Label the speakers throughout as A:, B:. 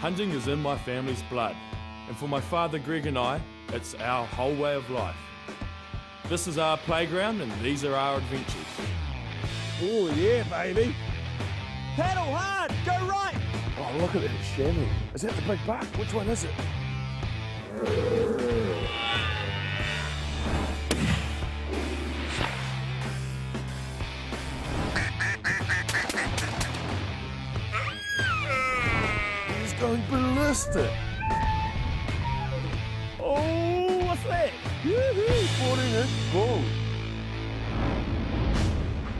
A: Hunting is in my family's blood, and for my father Greg and I, it's our whole way of life. This is our playground and these are our adventures.
B: Oh yeah, baby.
C: Paddle hard, go right.
B: Oh, look at that chamois. Is that the big buck? Which one is it? He's going ballistic.
C: Oh, what's that?
B: Woohoo! 14-inch bull.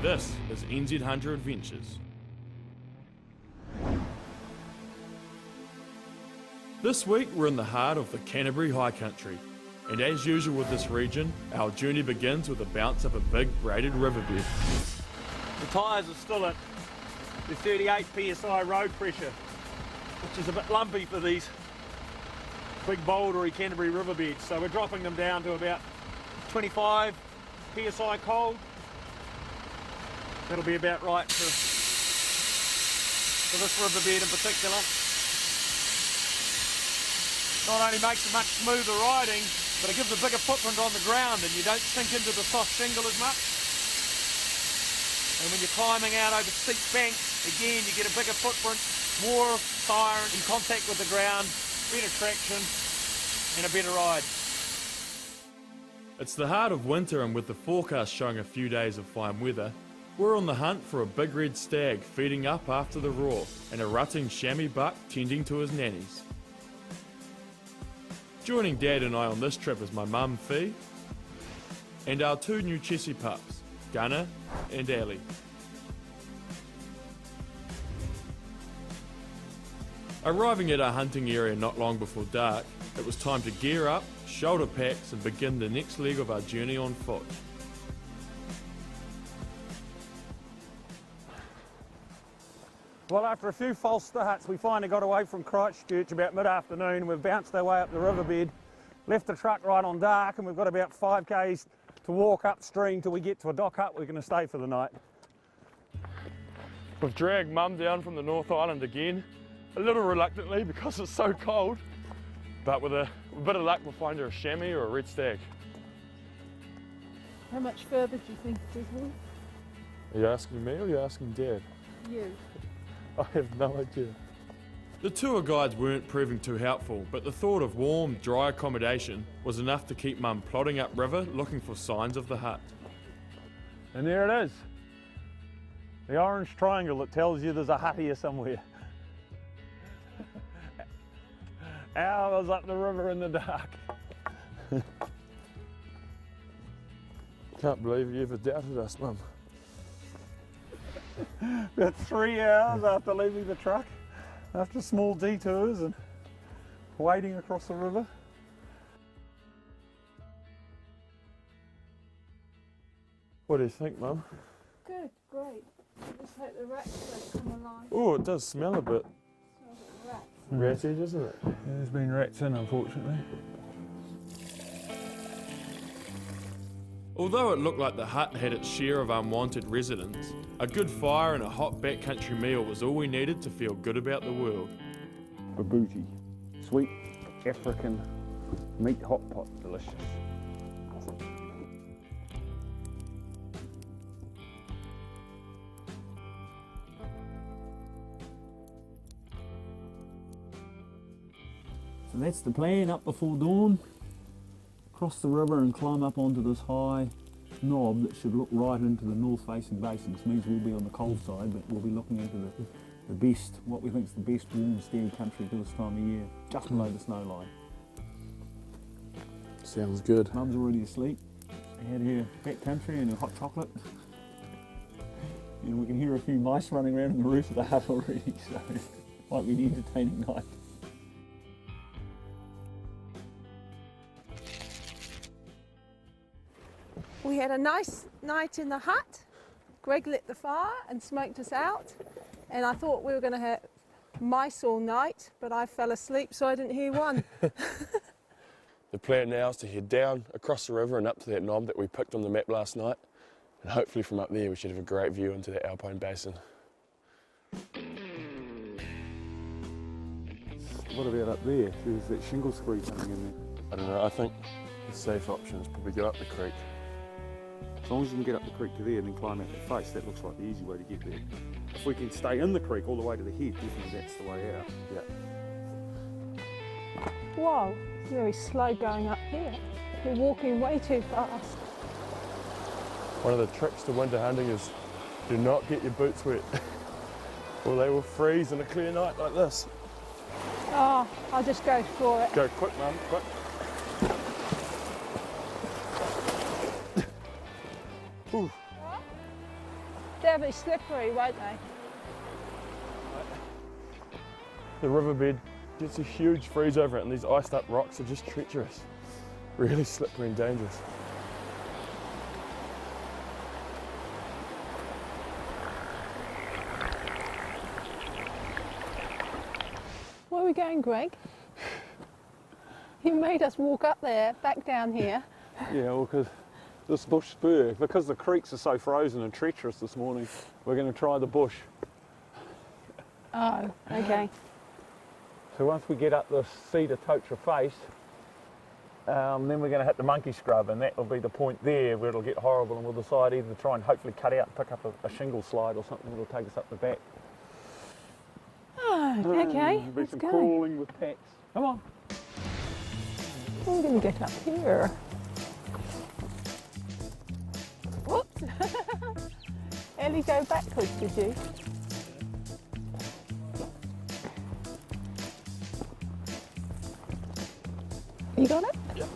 A: This is NZ Hunter Adventures. This week we're in the heart of the Canterbury High Country, and as usual with this region, our journey begins with a bounce up a big braided riverbed.
C: The tyres are still at the 38 psi road pressure, which is a bit lumpy for these big bouldery Canterbury riverbeds. So we're dropping them down to about 25 psi cold. That'll be about right for this riverbed in particular. Not only makes it much smoother riding, but it gives a bigger footprint on the ground and you don't sink into the soft shingle as much. And when you're climbing out over steep banks, again, you get a bigger footprint, more tyre in contact with the ground, better traction and a better ride.
A: It's the heart of winter, and with the forecast showing a few days of fine weather, we're on the hunt for a big red stag feeding up after the roar and a rutting chamois buck tending to his nannies. Joining Dad and I on this trip is my mum Fee and our two new Chessie pups, Gunner and Allie. Arriving at our hunting area not long before dark, it was time to gear up, shoulder packs and begin the next leg of our journey on foot.
C: Well, after a few false starts, we finally got away from Christchurch about mid-afternoon. We've bounced our way up the riverbed, left the truck right on dark, and we've got about 5 k's to walk upstream till we get to a dock hut. We're going to stay for the night.
A: We've dragged Mum down from the North Island again, a little reluctantly because it's so cold, but with a bit of luck we'll find her a chamois or a red stag.
D: How much further do you think it is, Will?
A: Are you asking me or are you asking Dad?
D: You.
A: I have no idea. The tour guides weren't proving too helpful, but the thought of warm, dry accommodation was enough to keep Mum plodding upriver looking for signs of the hut.
C: And there it is. The orange triangle that tells you there's a hut here somewhere. Hours up the river in the dark.
A: Can't believe you ever doubted us, Mum.
C: About 3 hours after leaving the truck, after small detours and wading across the river.
A: What do you think, Mum?
D: Good, great. I just hope the rats don't come along.
A: Oh, it does smell a bit
D: Smells like rats.
A: ratty, doesn't it?
C: There's been rats in, unfortunately.
A: Although it looked like the hut had its share of unwanted residents, a good fire and a hot backcountry meal was all we needed to feel good about the world.
C: Babuti, sweet African meat hot pot, delicious.
E: So that's the plan, up before dawn, cross the river and climb up onto this high knob that should look right into the north facing basin. This means we'll be on the cold side, but we'll be looking into the best, what we think is the best warm stag country for this time of year, just below the snow line.
A: Sounds good.
E: Mum's already asleep. We had her back country and her hot chocolate. And we can hear a few mice running around on the roof of the hut already, so might be an entertaining night.
D: We had a nice night in the hut. Greg lit the fire and smoked us out. And I thought we were going to have mice all night, but I fell asleep, so I didn't hear one.
F: The plan now is to head down across the river and up to that knob that we picked on the map last night. And hopefully from up there we should have a great view into the Alpine Basin.
E: What about up there? There's that shingle scree coming in there.
F: I don't know, I think the safe option is probably go up the creek.
E: As long as you can get up the creek to there and then climb out the face, that looks like the easy way to get there. If we can stay in the creek all the way to the head, definitely that's the way out.
F: Yeah.
D: Whoa, it's very slow going up here. You're walking way too fast.
F: One of the tricks to winter hunting is do not get your boots wet or they will freeze on a clear night like this.
D: Oh, I'll just go for it.
F: Go quick, Mum, quick. Ooh.
D: They'll be slippery, won't they?
F: The riverbed gets a huge freeze over it and these iced up rocks are just treacherous. Really slippery and dangerous.
D: Where are we going, Greg? You made us walk up there, back down here.
E: Yeah, well, because this bush spur, because the creeks are so frozen and treacherous this morning, we're going to try the bush.
D: Oh, okay.
E: So once we get up the Cedar Totra face, then we're going to hit the monkey scrub, and that will be the point there where it'll get horrible, and we'll decide either to try and hopefully cut out and pick up a shingle slide or something that'll take us up the back.
D: Oh, okay,
E: There'll be
D: let's
E: some
D: go.
E: crawling with packs. Come on.
D: I'm going to get up here. Whoops. Ellie, go backwards, did you? You got it?
F: Yep.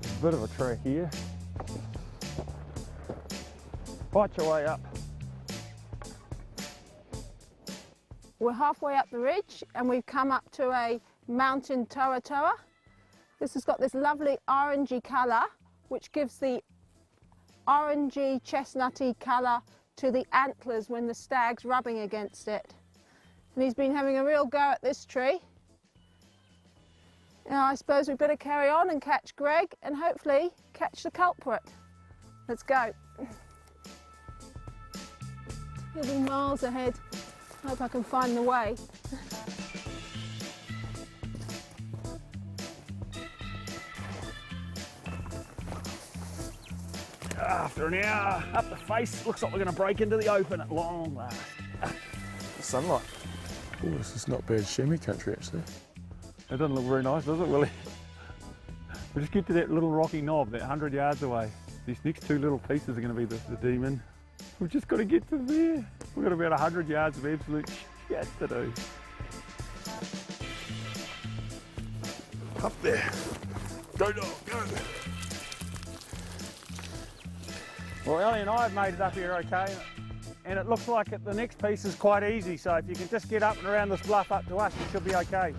E: A bit of a trek here. Fight your way up.
D: We're halfway up the ridge and we've come up to a mountain toa toa. This has got this lovely orangey colour which gives the orangey chestnutty colour to the antlers when the stag's rubbing against it. And he's been having a real go at this tree. Now I suppose we'd better carry on and catch Greg and hopefully catch the culprit. Let's go. He'll be miles ahead. I hope I can find the way.
E: After an hour up the face, looks like we're going to break into the open at long last.
F: Sunlight. Oh, this is not bad chamois country actually.
E: It doesn't look very nice, does it, Willie? We'll just get to that little rocky knob, that 100 yards away. These next two little pieces are going to be the demon. We've just got to get to there. We've got about 100 yards of absolute shit to do.
F: Up there. Go dog, go.
E: Well, Ellie and I have made it up here okay, and it looks like the next piece is quite easy, so if you can just get up and around this bluff up to us, you should be okay.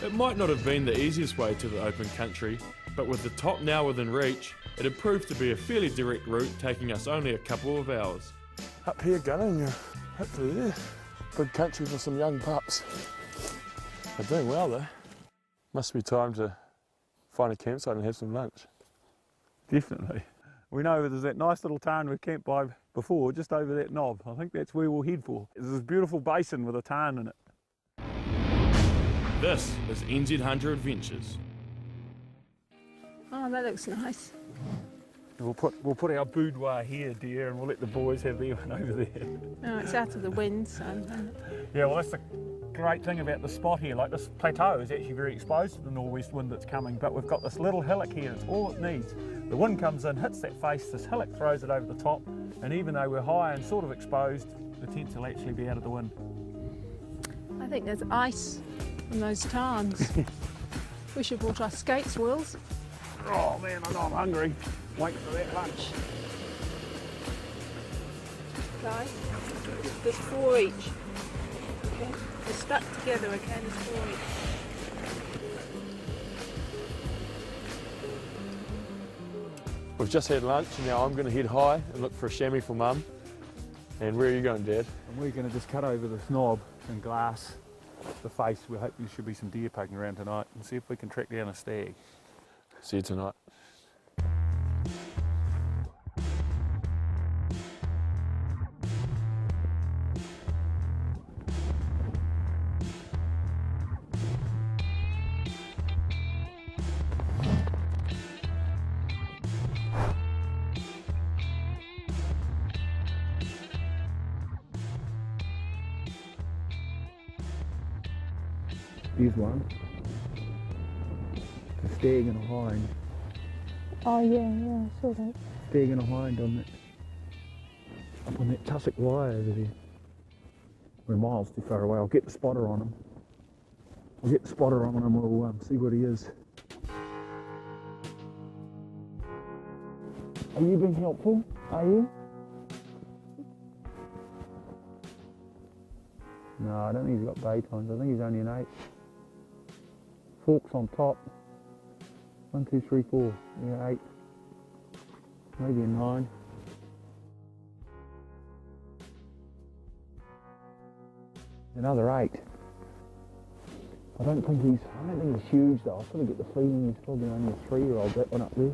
A: It might not have been the easiest way to the open country, but with the top now within reach, it had proved to be a fairly direct route, taking us only a couple of hours.
F: Up here gunning, hopefully there. Good country for some young pups. They're doing well though. Must be time to find a campsite and have some lunch.
E: Definitely. We know there's that nice little tarn we've camped by before, just over that knob. I think that's where we'll head for. There's this beautiful basin with a tarn in it.
A: This is NZ Hunter Adventures.
D: Oh, that looks nice.
E: We'll put our boudoir here, dear, and we'll let the boys have their one over there.
D: Oh, it's out of the wind, so.
E: Yeah, well, that's the great thing about the spot here. Like, this plateau is actually very exposed to the northwest wind that's coming, but we've got this little hillock here. It's all it needs. The wind comes in, hits that face, this hillock throws it over the top, and even though we're high and sort of exposed, the tents will actually be out of the wind.
D: I think there's ice in those tarns. We should have brought our skates, Wills.
E: Oh man, I know I'm hungry. Waiting for that lunch.
D: Okay, there's 4 each. Okay, they're stuck together, okay, there's 4 each.
F: We've just had lunch and now I'm going to head high and look for a chamois for Mum. And where are you going, Dad?
E: And we're going to just cut over this knob and glass the face. We're hoping there should be some deer poking around tonight and see if we can track down a stag.
F: See you tonight.
E: Here's one. It's a stag and a hind.
D: Oh yeah, I saw that.
E: Stag and a hind on that. Up on that tussock wire over there. We're miles too far away. I'll get the spotter on him. We'll see what he is. Are you being helpful? Are you? No, I don't think he's got bay tines. I think he's only an 8. Forks on top. 1, 2, 3, 4. Yeah, 8. Maybe a 9. Another 8. I don't think he's huge though. I sort of get the feeling he's probably only a 3-year-old, that one up there.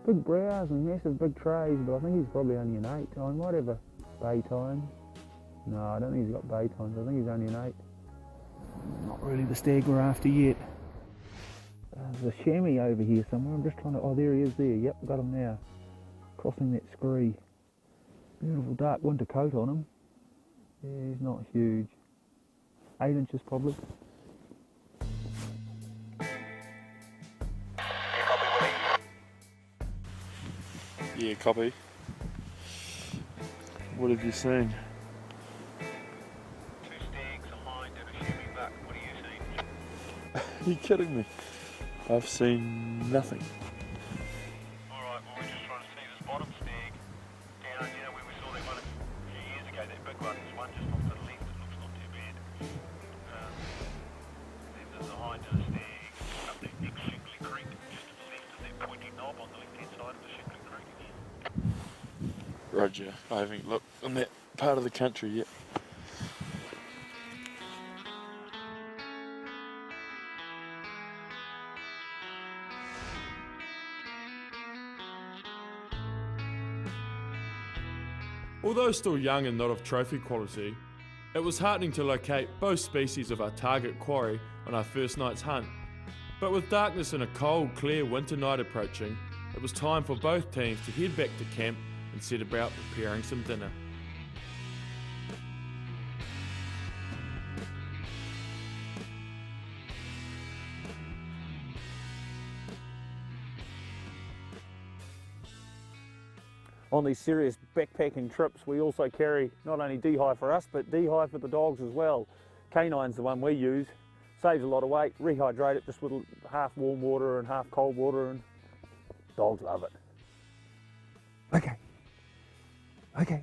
E: Big brows and massive big trays, but I think he's probably only an 8. I might have a bay tine. No, I don't think he's got bay tines. I think he's only an 8. Not really the stag we're after yet. There's a chamois over here somewhere. I'm just trying to... Oh, there he is there. Yep, got him now. Crossing that scree. Beautiful dark winter coat on him. Yeah, he's not huge. 8 inches probably.
F: Yeah, copy. What have you seen?
G: 2 stags, a hind and a chamois buck. What are you seeing?
F: Are you kidding me? I've seen nothing.
G: Alright, well we're just trying to see this bottom stag down, you know, where we saw that one a few years ago, that big one. There's one just off to the left, it looks not too bad. Then there's a hind and a stag up that next Shingley Creek, just to the left of that pointy knob on the left-hand side of the Shingley Creek again.
F: Roger, I haven't looked in that part of the country yet.
A: Although still young and not of trophy quality, it was heartening to locate both species of our target quarry on our first night's hunt. But with darkness and a cold, clear winter night approaching, it was time for both teams to head back to camp and set about preparing some dinner.
E: On these serious backpacking trips, we also carry not only dehy for us, but dehy for the dogs as well. Canine's the one we use. Saves a lot of weight, rehydrate it just with half warm water and half cold water, and dogs love it. Okay. Okay.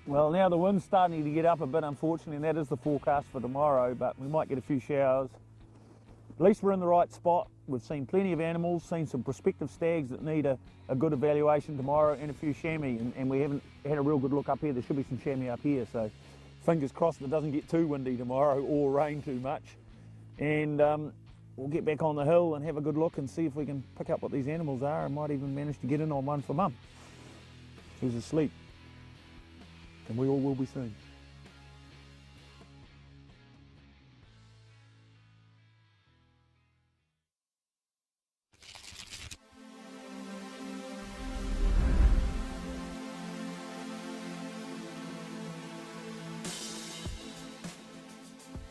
E: Well, now the wind's starting to get up a bit, unfortunately, and that is the forecast for tomorrow, but we might get a few showers. At least we're in the right spot. We've seen plenty of animals, seen some prospective stags that need a good evaluation tomorrow, and a few chamois, and we haven't had a real good look up here. There should be some chamois up here, so fingers crossed it doesn't get too windy tomorrow or rain too much. And we'll get back on the hill and have a good look and see if we can pick up what these animals are, and might even manage to get in on one for Mum, who's asleep. And we all will be soon.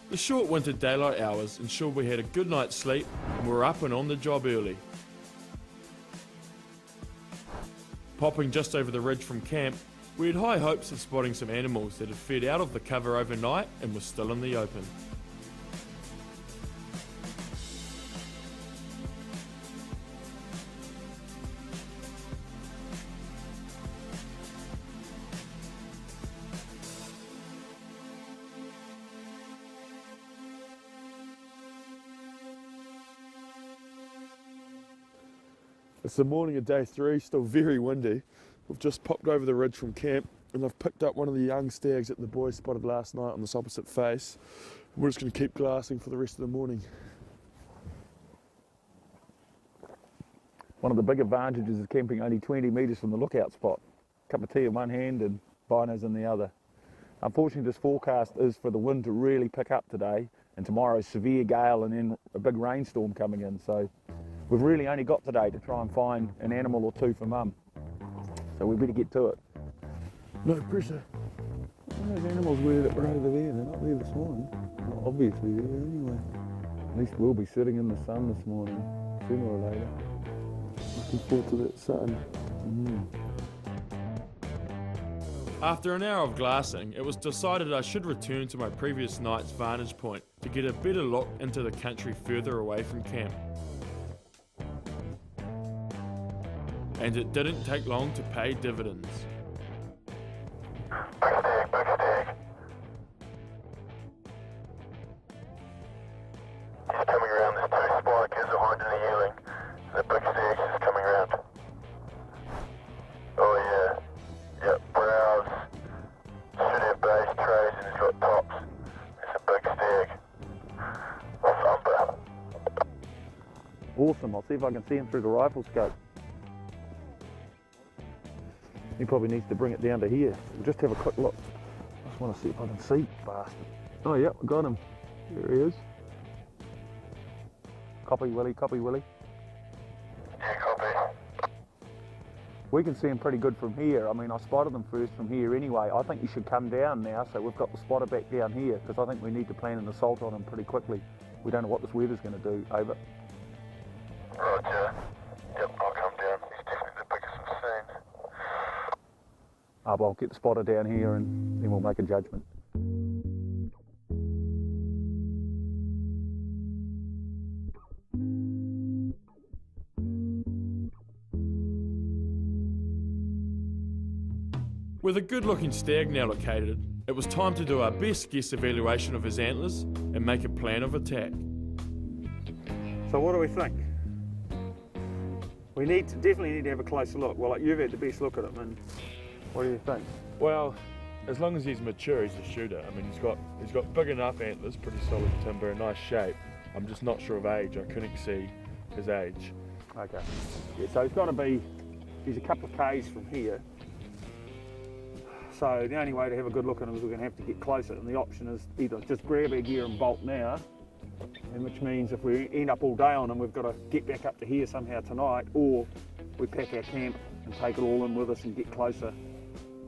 A: The short winter daylight hours ensured we had a good night's sleep and were up and on the job early. Popping just over the ridge from camp, we had high hopes of spotting some animals that had fed out of the cover overnight and were still in the open.
F: It's the morning of day 3, still very windy. We've just popped over the ridge from camp and I've picked up one of the young stags that the boys spotted last night on this opposite face. We're just going to keep glassing for the rest of the morning.
E: One of the big advantages of camping only 20 metres from the lookout spot. Cup of tea in one hand and binos in the other. Unfortunately, this forecast is for the wind to really pick up today, and tomorrow's severe gale and then a big rainstorm coming in. So we've really only got today to try and find an animal or two for Mum. So we better get to it.
F: No pressure.
B: Those animals that were over there, they're not there this morning. Not obviously there anyway. At least we'll be sitting in the sun this morning, sooner or later.
F: Looking forward to that sun.
A: After an hour of glassing, it was decided I should return to my previous night's vantage point to get a better look into the country further away from camp. And it didn't take long to pay dividends.
G: Big stag. He's coming around. There's two spikers behind in the yearling. And the big stag's just coming around. Oh yeah. Yep, brows. Should have base trays and he's got tops. It's a big stag. Thumper.
B: Awesome, I'll see if I can see him through the rifle scope. He probably needs to bring it down to here. We'll just have a quick look. I just want to see if I can see, bastard. Oh yeah, I got him. There he is. Copy, Willie, copy, Willie.
G: Yeah, copy.
B: We can see him pretty good from here. I mean, I spotted them first from here anyway. I think he should come down now, so we've got the spotter back down here, because I think we need to plan an assault on him pretty quickly. We don't know what this weather's going to do. Over.
G: Roger. Yep, I'll come down. He's definitely the biggest we've seen.
B: Well, I'll get the spotter down here and then we'll make a judgment.
A: With a good-looking stag now located, it was time to do our best guess evaluation of his antlers and make a plan of attack.
E: So what do we think? We definitely need to have a closer look. Well, you've had the best look at him, and what do you think?
F: Well, as long as he's mature, he's a shooter. I mean, he's got big enough antlers, pretty solid timber, a nice shape. I'm just not sure of age. I couldn't see his age.
E: Okay. Yeah, so he's a couple of Ks from here. So the only way to have a good look at him is we're going to have to get closer, and the option is either just grab our gear and bolt now, and which means if we end up all day on him, we've got to get back up to here somehow tonight, or we pack our camp and take it all in with us and get closer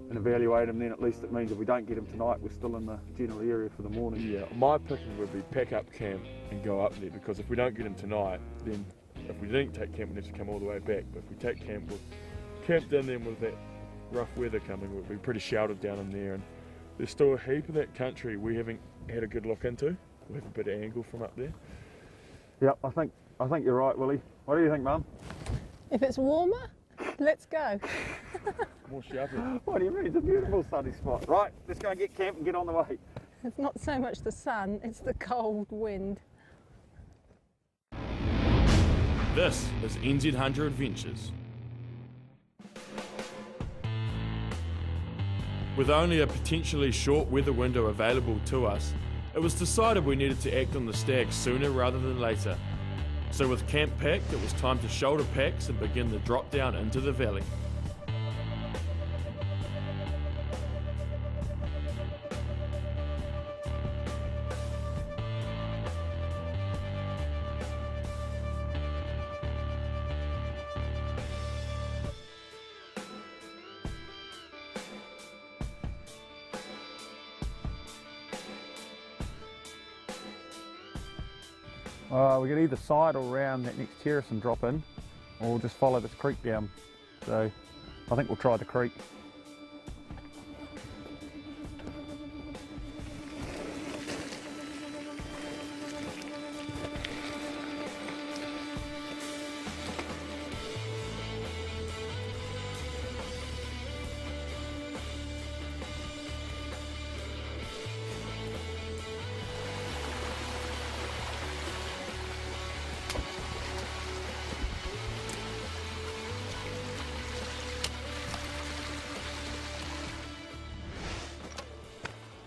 E: and evaluate him. Then at least it means if we don't get him tonight, we're still in the general area for the morning.
F: Yeah, my picking would be pack up camp and go up there, because if we don't get him tonight, then if we didn't take camp, we'd have to come all the way back. But if we take camp, we'll camp down there with that rough weather coming, we'll be pretty sheltered down in there, and there's still a heap of that country we haven't had a good look into. We have a bit of angle from up there.
E: Yep, I think you're right, Willie. What do you think, Mum?
D: If it's warmer, let's go.
F: More sheltered.
E: What do you mean? It's a beautiful sunny spot. Right, let's go and get camp and get on the way.
D: It's not so much the sun, it's the cold wind.
A: This is NZ Hunter Adventures. With only a potentially short weather window available to us, it was decided we needed to act on the stag sooner rather than later. So with camp packed, it was time to shoulder packs and begin the drop down into the valley.
E: We can either side or round that next terrace and drop in, or we'll just follow this creek down. So I think we'll try the creek.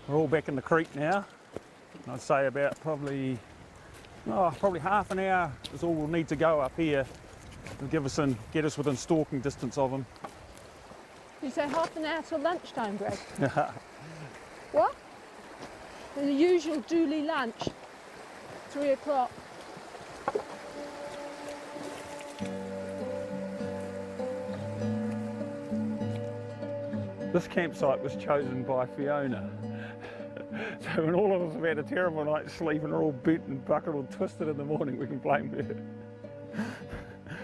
E: We're all back in the creek now. I'd say about probably half an hour is all we'll need to go up here to get us within stalking distance of them.
D: You say half an hour till lunchtime, Greg? What? The usual Dooley lunch, 3 o'clock.
B: This campsite was chosen by Fiona. So when all of us have had a terrible night's sleep and are all bent and buckled and twisted in the morning, we can blame her.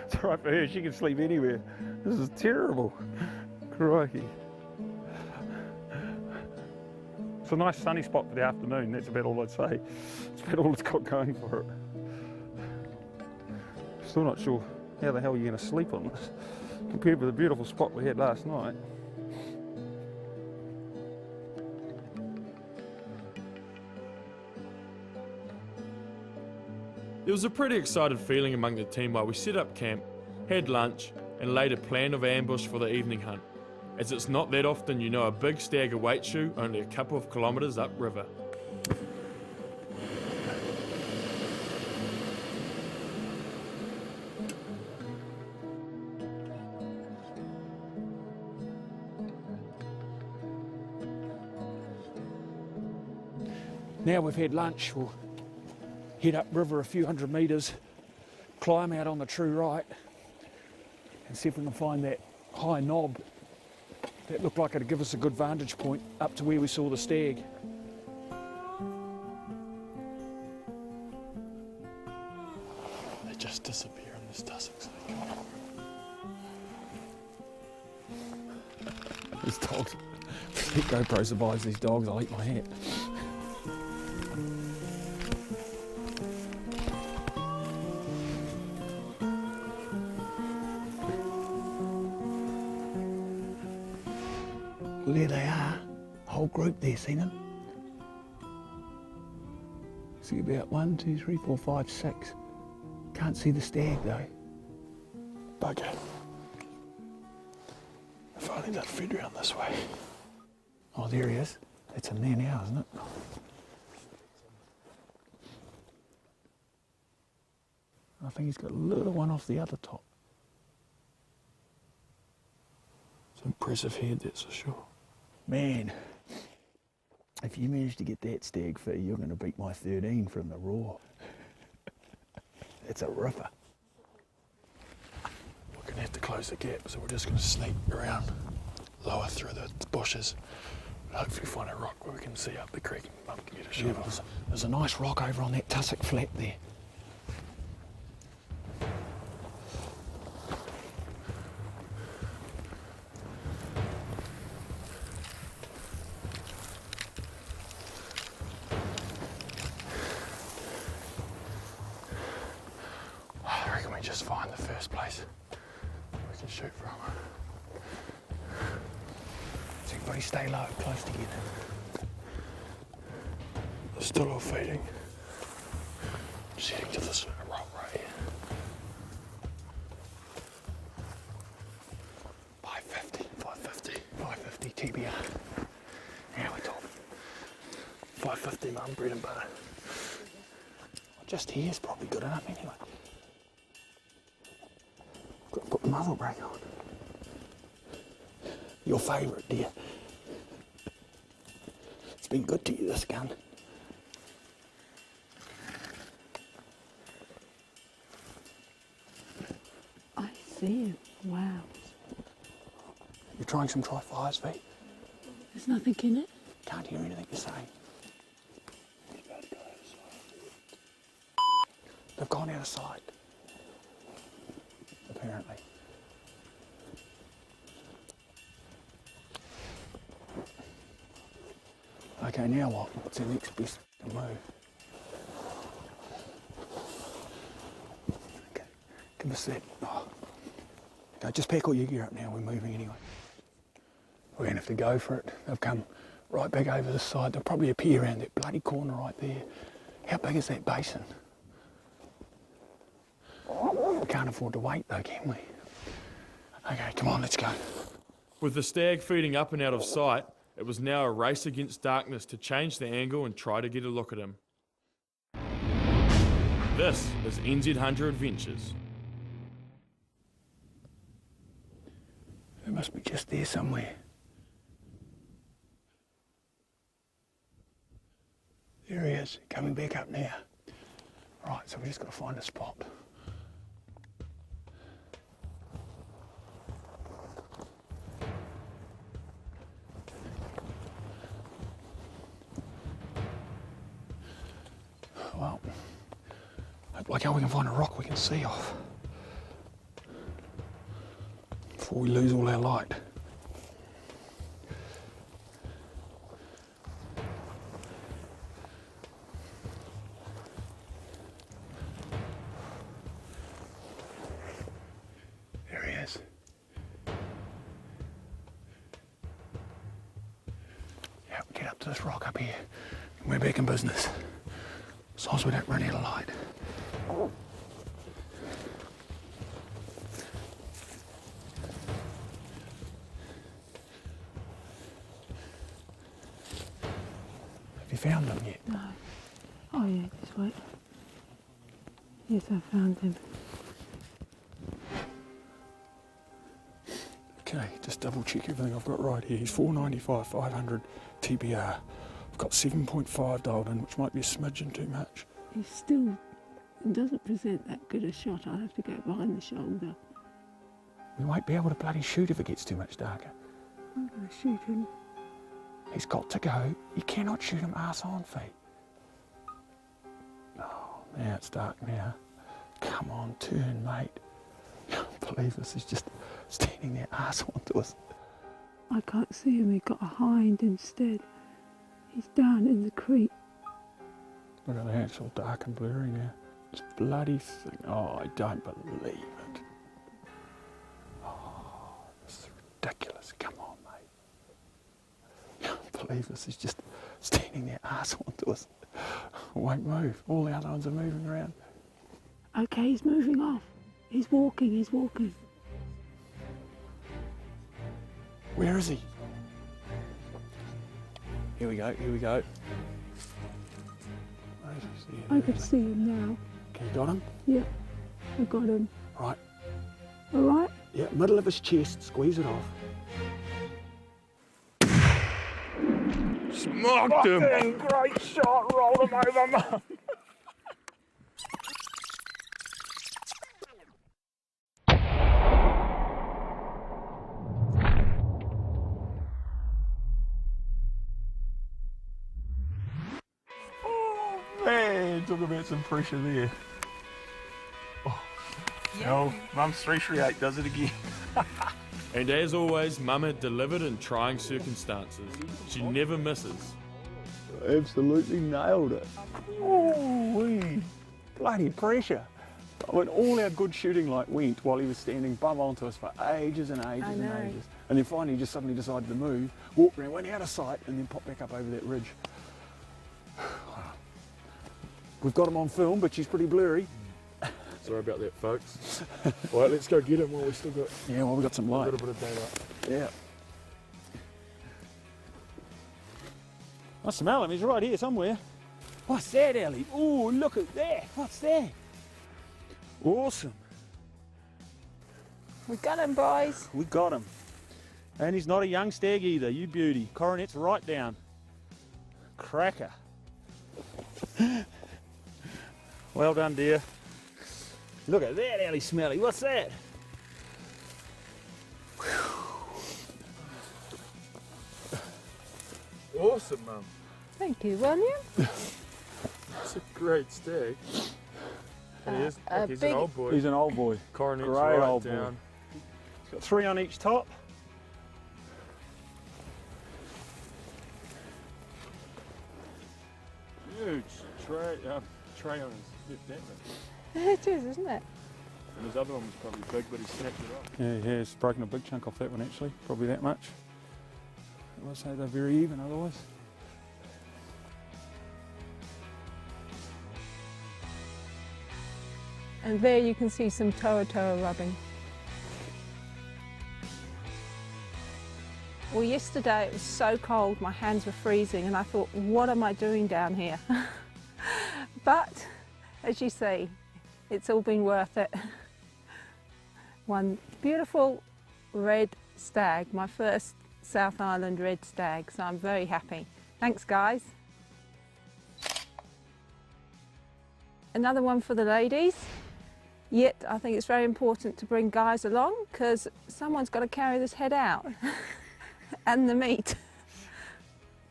B: It's all right for her, she can sleep anywhere. This is terrible. Crikey. It's a nice sunny spot for the afternoon, that's about all I'd say. It's about all it's got going for it. Still not sure how the hell you're going to sleep on this, compared with the beautiful spot we had last night.
A: There was a pretty excited feeling among the team while we set up camp, had lunch, and laid a plan of ambush for the evening hunt, as it's not that often you know a big stag awaits you only a couple of kilometres upriver.
B: Now we've had lunch, we'll head upriver a few hundred metres, climb out on the true right, and see if we can find that high knob that looked like it'd give us a good vantage point up to where we saw the stag.
F: They just disappear in this tussock.
B: These dogs, if GoPro survives these dogs, I'll eat my hat. Well, there they are, whole group there, seen them? See about 1, 2, 3, 4, 5, 6. Can't see the stag though.
F: Bugger. If only they'd fed around this way.
B: Oh, there he is. That's him there now, isn't it? I think he's got a little one off the other top.
F: It's an impressive head, that's for sure.
B: Man, if you manage to get that stag fee, you're going to beat my 13 from the raw. It's a ripper.
F: We're going to have to close the gap, so we're just going to sneak around lower through the bushes and hopefully find a rock where we can see up the creek and Mum can get a shot of us.
B: There's a nice rock over on that tussock flat there.
F: I reckon we just find the first place we can shoot from.
B: So everybody stay low, close together.
F: They're still all feeding. Just heading to this rock right here. 550. 550.
B: 550 TBR. Now we're talking.
F: 550, Mum, bread and butter.
B: Just here's probably good enough anyway. Got to put the muzzle brake on. Your favourite, dear. It's been good to you, this gun.
H: I see it. Wow.
B: You're trying some tri-fires, V?
H: There's nothing in it?
B: Can't hear anything you're saying. They've gone out of sight. Apparently. Okay, now what? What's the next best move? Okay, give us that. Oh. Okay, just pack all your gear up now, we're moving anyway. We're gonna have to go for it. They've come right back over the side. They'll probably appear around that bloody corner right there. How big is that basin? We can't afford to wait though, can we? Okay, come on, let's go.
A: With the stag feeding up and out of sight, it was now a race against darkness to change the angle and try to get a look at him. This is NZ Hunter Adventures.
B: It must be just there somewhere. There he is, coming back up now. Right, so we just got to find a spot. Like how we can find a rock we can see off before we lose all our light. There he is. Yeah, we get up to this rock up here and we're back in business. As long as we don't run out of light. Have you found them yet?
H: No. Oh yeah, just wait. Yes, I found him.
B: Okay, just double check everything I've got right here. He's 495, 500 TBR. I've got 7.5 dialed in, which might be a smidgen too much.
H: He still doesn't present that good a shot. I'll have to go behind the shoulder.
B: We won't be able to bloody shoot if it gets too much darker.
H: I'm going to shoot him.
B: He's got to go. You cannot shoot him arse on, feet. Oh, now it's dark now. Come on, turn, mate. I can't believe this. He's just standing there arse on to us.
H: I can't see him. He got a hind instead. He's down in the creek.
B: Look at that, it's all dark and blurry now. This bloody thing. Oh, I don't believe it. Oh, this is ridiculous. Come on, mate. I can't believe this. He's just standing there arse on to us. Won't move. All the other ones are moving around.
H: Okay, he's moving off. He's walking, he's walking.
B: Where is he? Here we go, here we go. Where is he?
H: I can see him now.
B: Okay, you got him?
H: Yeah, I got him.
B: Right.
H: All right?
B: Yeah, middle of his chest, squeeze it off.
F: Smoked him!
B: Great shot, rolled him over, Mum. Man, talk about some pressure there. Oh, no, Mum's 338 does it again.
A: And as always, Mum had delivered in trying circumstances. She never misses.
B: Absolutely nailed it. Oh, bloody pressure. When all our good shooting light went while he was standing bum onto us for ages and ages and ages. And then finally he just suddenly decided to move, walked around, went out of sight and then popped back up over that ridge. We've got him on film, but she's pretty blurry.
F: Sorry about that, folks. All right, let's go get him while we still got
B: Yeah, well, we've got some
F: a
B: light.
F: little bit of daylight.
B: Yeah. I smell him, he's right here somewhere. What's that, Ellie? Oh, look at that. What's that? Awesome.
D: We got him, boys.
B: We got him. And he's not a young stag either, you beauty. Coronet's right down. Cracker. Well done, dear. Look at that, Ellie Smelly. What's that?
F: Awesome, Mum.
D: Thank you, William.
F: It's a great stag. And he is,
D: a
F: look, he's
D: big-
F: an old boy.
B: He's an old boy.
F: Coronet's
B: great
F: right
B: old boy.
F: down.
B: He's got 3 on each top.
F: Huge tray on his hip, that one.
D: It is, isn't it?
F: And his other one was probably big, but he snapped it off.
B: Yeah, it's broken a big chunk off that one actually. Probably that much. I would say they're very even otherwise.
D: And there you can see some toa rubbing. Well, yesterday it was so cold, my hands were freezing, and I thought, what am I doing down here? But, as you see, it's all been worth it. One beautiful red stag, my first South Island red stag, so I'm very happy. Thanks, guys. Another one for the ladies. Yet I think it's very important to bring guys along because someone's got to carry this head out and the meat.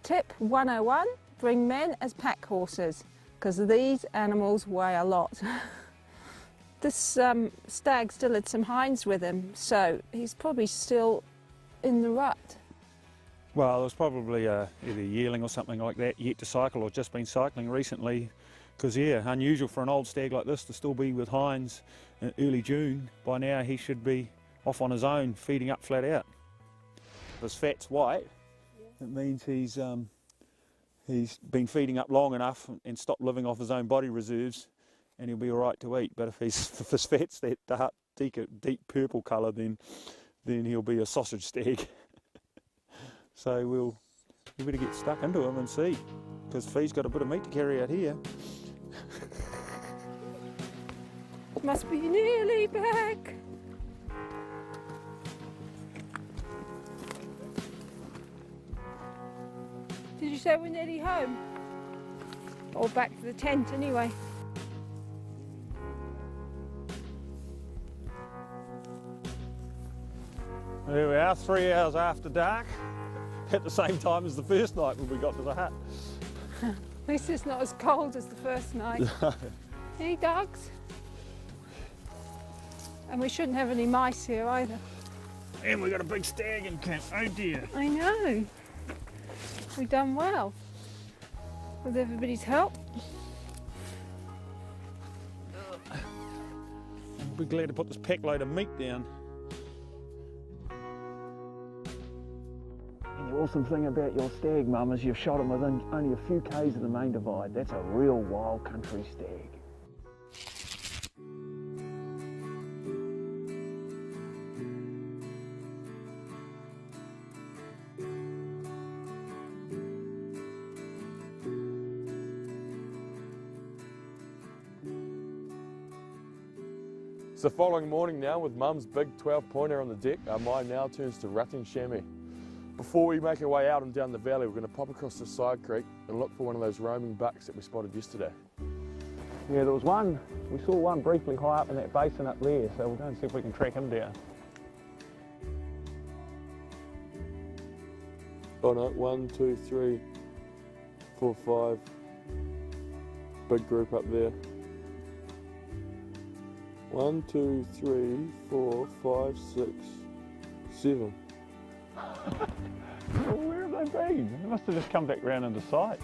D: Tip 101, bring men as pack horses because these animals weigh a lot. This stag still had some hinds with him, so he's probably still in the rut.
E: Well, there was probably either a yearling or something like that yet to cycle, or just been cycling recently, because yeah, unusual for an old stag like this to still be with hinds in early June. By now he should be off on his own, feeding up flat out. If his fat's white, it means he's been feeding up long enough and stopped living off his own body reserves, and he'll be all right to eat. But if his fat's that dark, deep purple colour, then he'll be a sausage stag. So we better get stuck into him and see, because Fee's got a bit of meat to carry out here.
D: Must be nearly back. Did you say we're nearly home? Or back to the tent anyway?
E: There we are, 3 hours after dark, at the same time as the first night when we got to the hut.
D: At least it's not as cold as the first night. Any dogs? And we shouldn't have any mice here either.
E: And we got a big stag in camp, oh dear.
D: I know. We've done well with everybody's help.
E: We'll be glad to put this pack load of meat down. And the awesome thing about your stag, Mum, is you've shot him within only a few k's of the main divide. That's a real wild country stag.
F: It's the following morning now with Mum's big 12-pointer on the deck. Our mind now turns to rutting chamois. Before we make our way out and down the valley, we're going to pop across the side creek and look for one of those roaming bucks that we spotted yesterday.
B: Yeah, there was one. We saw one briefly high up in that basin up there, so we'll go and see if we can track him down.
F: Oh no, 1, 2, 3, 4, 5. Big group up there. 1, 2, 3, 4, 5, 6, 7.
B: Well, where have they been? They must have just come back round into sight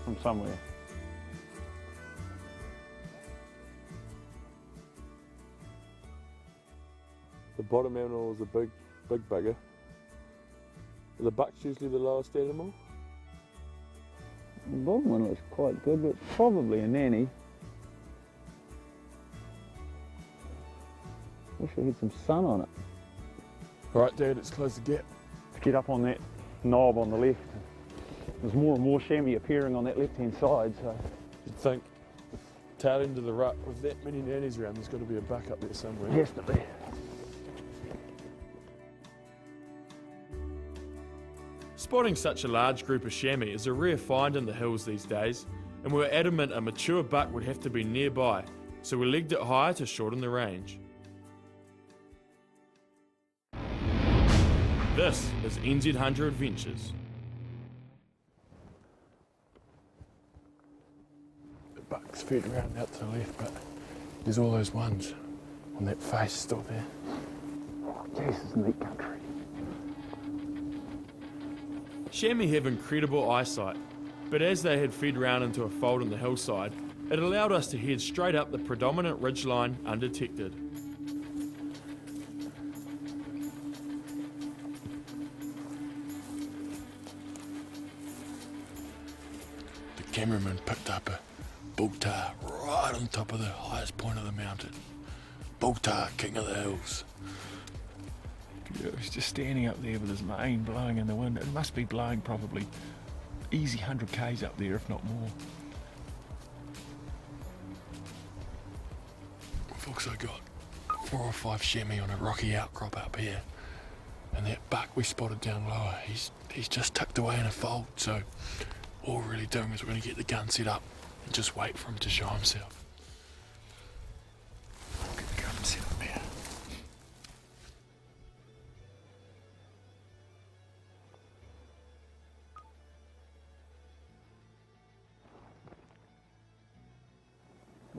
B: from somewhere.
F: The bottom animal is a big bugger. Are the buck's usually the lowest animal?
B: The bottom one looks quite good, but probably a nanny. Wish we had some sun on it.
F: Alright Dad, let's close the gap.
B: Let's get up on that knob on the left. There's more and more chamois appearing on that left-hand side, so...
F: You'd think, tail end of the rut, with that many nannies around, there's got to be a buck up there somewhere.
B: Has to be.
A: Spotting such a large group of chamois is a rare find in the hills these days, and we were adamant a mature buck would have to be nearby, so we legged it higher to shorten the range. This is NZ Hunter Adventures.
F: The buck's fed around out to the left, but there's all those ones on that face still there.
B: Oh, Jesus, this is neat country.
A: Chamois have incredible eyesight, but as they had fed round into a fold in the hillside, it allowed us to head straight up the predominant ridgeline undetected.
F: The cameraman picked up a bulltar right on top of the highest point of the mountain. Bulltar, king of the hills.
I: Yeah, he's just standing up there with his mane blowing in the wind. It must be blowing probably easy 100 k's up there, if not more.
F: We've also got 4 or 5 chamois on a rocky outcrop up here. And that buck we spotted down lower, he's just tucked away in a fold, so all we're really doing is we're going to get the gun set up and just wait for him to show himself.
I: Get the gun set up here.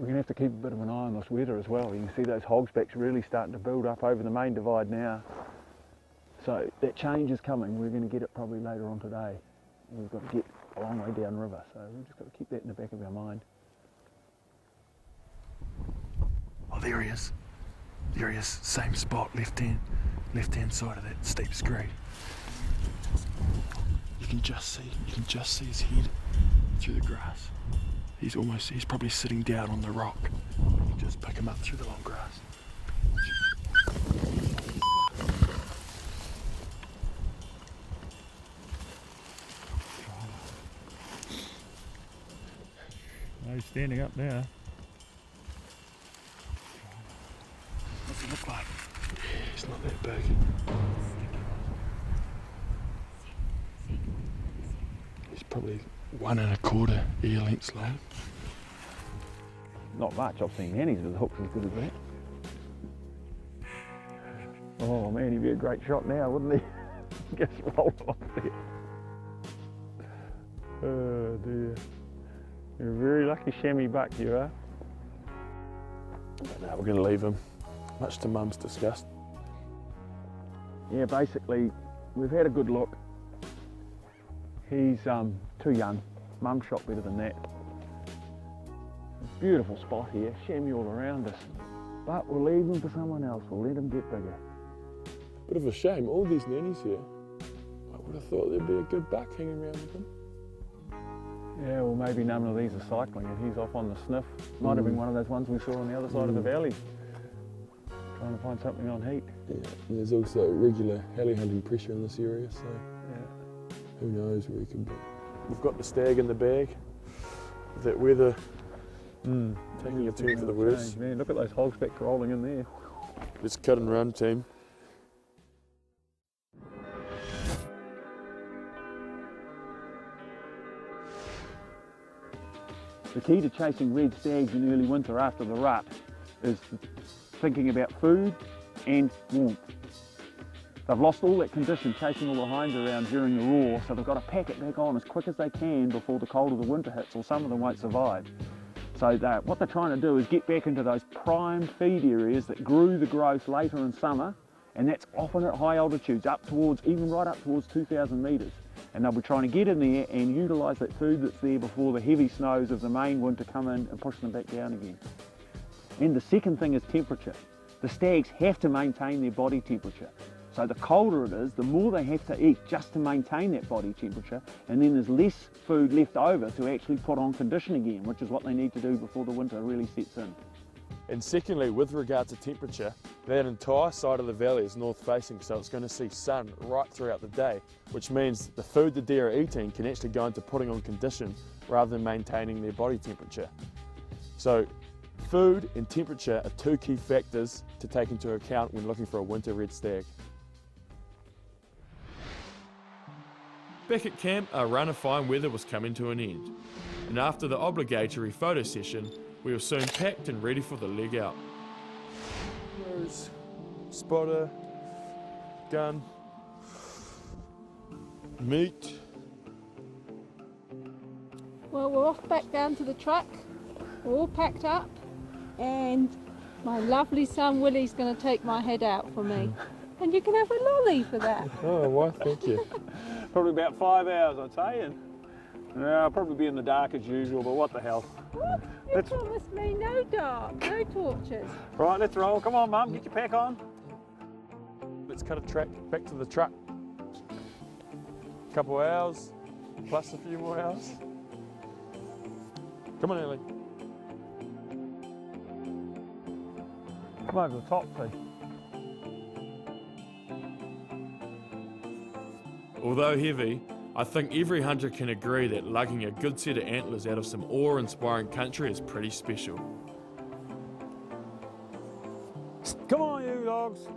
B: we're going to have to keep a bit of an eye on this weather as well. You can see those hogsbacks really starting to build up over the main divide now. So that change is coming. We're going to get it probably later on today. We've got to get a long way downriver, so we've just got to keep that in the back of our mind.
F: Oh, there he is. There he is. Same spot, left hand side of that steep scree. You can just see his head through the grass. He's probably sitting down on the rock. You can just pick him up through the long grass.
A: Oh, he's standing up now.
F: What's he look like? Yeah, he's not that big. He's probably 1 1/4 ear lengths long.
B: Not much. I've seen nannies with hooks as good as that. Oh man, he'd be a great shot now, wouldn't he? Just roll off there. Oh dear. You're a very lucky chamois buck, you are.
F: But no, we're going to leave him, much to Mum's disgust.
B: Yeah, basically, we've had a good look. He's too young. Mum shot better than that. Beautiful spot here, chamois all around us. But we'll leave him for someone else. We'll let him get bigger.
F: Bit of a shame, all these nannies here. I would have thought there'd be a good buck hanging around with them.
B: Yeah, well maybe none of these are cycling and he's off on the sniff. Might have been one of those ones we saw on the other side of the valley. Trying to find something on heat.
F: Yeah, and there's also regular heli hunting pressure in this area, so yeah, who knows where he could be. We've got the stag in the bag. With that weather taking a turn for the worse.
B: Man, look at those hogsbacks rolling in there.
F: Let's cut and run, team.
B: The key to chasing red stags in early winter after the rut is thinking about food and warmth. They've lost all that condition chasing all the hinds around during the roar, so they've got to pack it back on as quick as they can before the cold of the winter hits, or some of them won't survive. So what they're trying to do is get back into those prime feed areas that grew the growth later in summer, and that's often at high altitudes, even right up towards 2,000 metres. And they'll be trying to get in there and utilise that food that's there before the heavy snows of the main winter come in and push them back down again. And the second thing is temperature. The stags have to maintain their body temperature. So the colder it is, the more they have to eat just to maintain that body temperature, and then there's less food left over to actually put on condition again, which is what they need to do before the winter really sets in.
F: And secondly, with regard to temperature, that entire side of the valley is north facing, so it's going to see sun right throughout the day, which means the food the deer are eating can actually go into putting on condition rather than maintaining their body temperature. So food and temperature are two key factors to take into account when looking for a winter red stag.
A: Back at camp, our run of fine weather was coming to an end, and after the obligatory photo session, we were soon packed and ready for the leg out.
F: There's spotter, gun, meat.
D: Well, we're off back down to the truck. We're all packed up, and my lovely son Willie's going to take my head out for me. And you can have a lolly for that.
F: Oh, why, thank you.
B: Probably about 5 hours, I'd say. And I'll probably be in the dark as usual, but what the hell.
D: What? You promised me no dark, no torches.
B: Right, let's roll. Come on, Mum, get your pack on.
F: Let's cut a track back to the truck. Couple hours, plus a few more hours. Come on, Ellie.
B: Come over the top, please.
A: Although heavy, I think every hunter can agree that lugging a good set of antlers out of some awe-inspiring country is pretty special.
B: Come on, you dogs.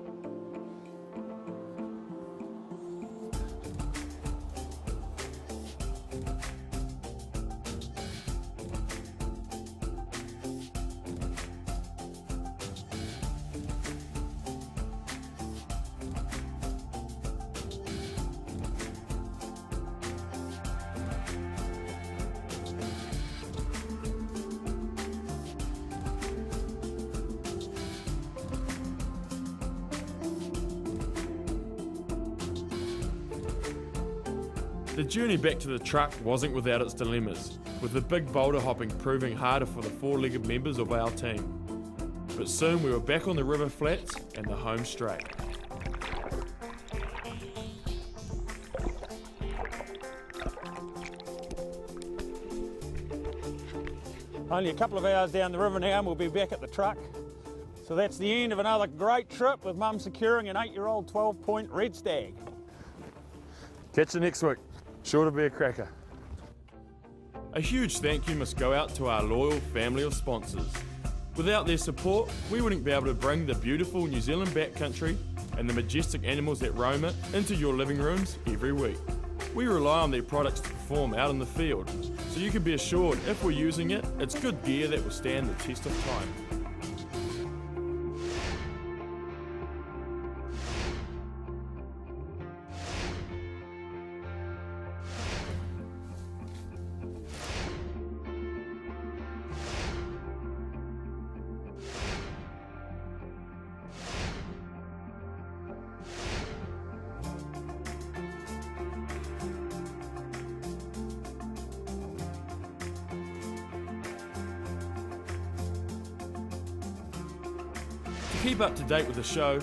A: The journey back to the truck wasn't without its dilemmas, with the big boulder hopping proving harder for the four-legged members of our team. But soon we were back on the river flats and the home straight.
E: Only a couple of hours down the river now and we'll be back at the truck. So that's the end of another great trip with Mum securing an 8-year-old 12-point red stag.
F: Catch you next week. Sure to be a cracker.
A: A huge thank you must go out to our loyal family of sponsors. Without their support, we wouldn't be able to bring the beautiful New Zealand backcountry and the majestic animals that roam it into your living rooms every week. We rely on their products to perform out in the field, so you can be assured if we're using it, it's good gear that will stand the test of time. To keep up to date with the show,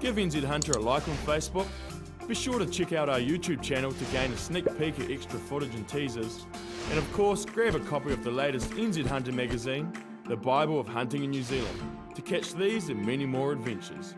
A: give NZ Hunter a like on Facebook, be sure to check out our YouTube channel to gain a sneak peek at extra footage and teasers, and of course grab a copy of the latest NZ Hunter magazine, The Bible of Hunting in New Zealand, to catch these and many more adventures.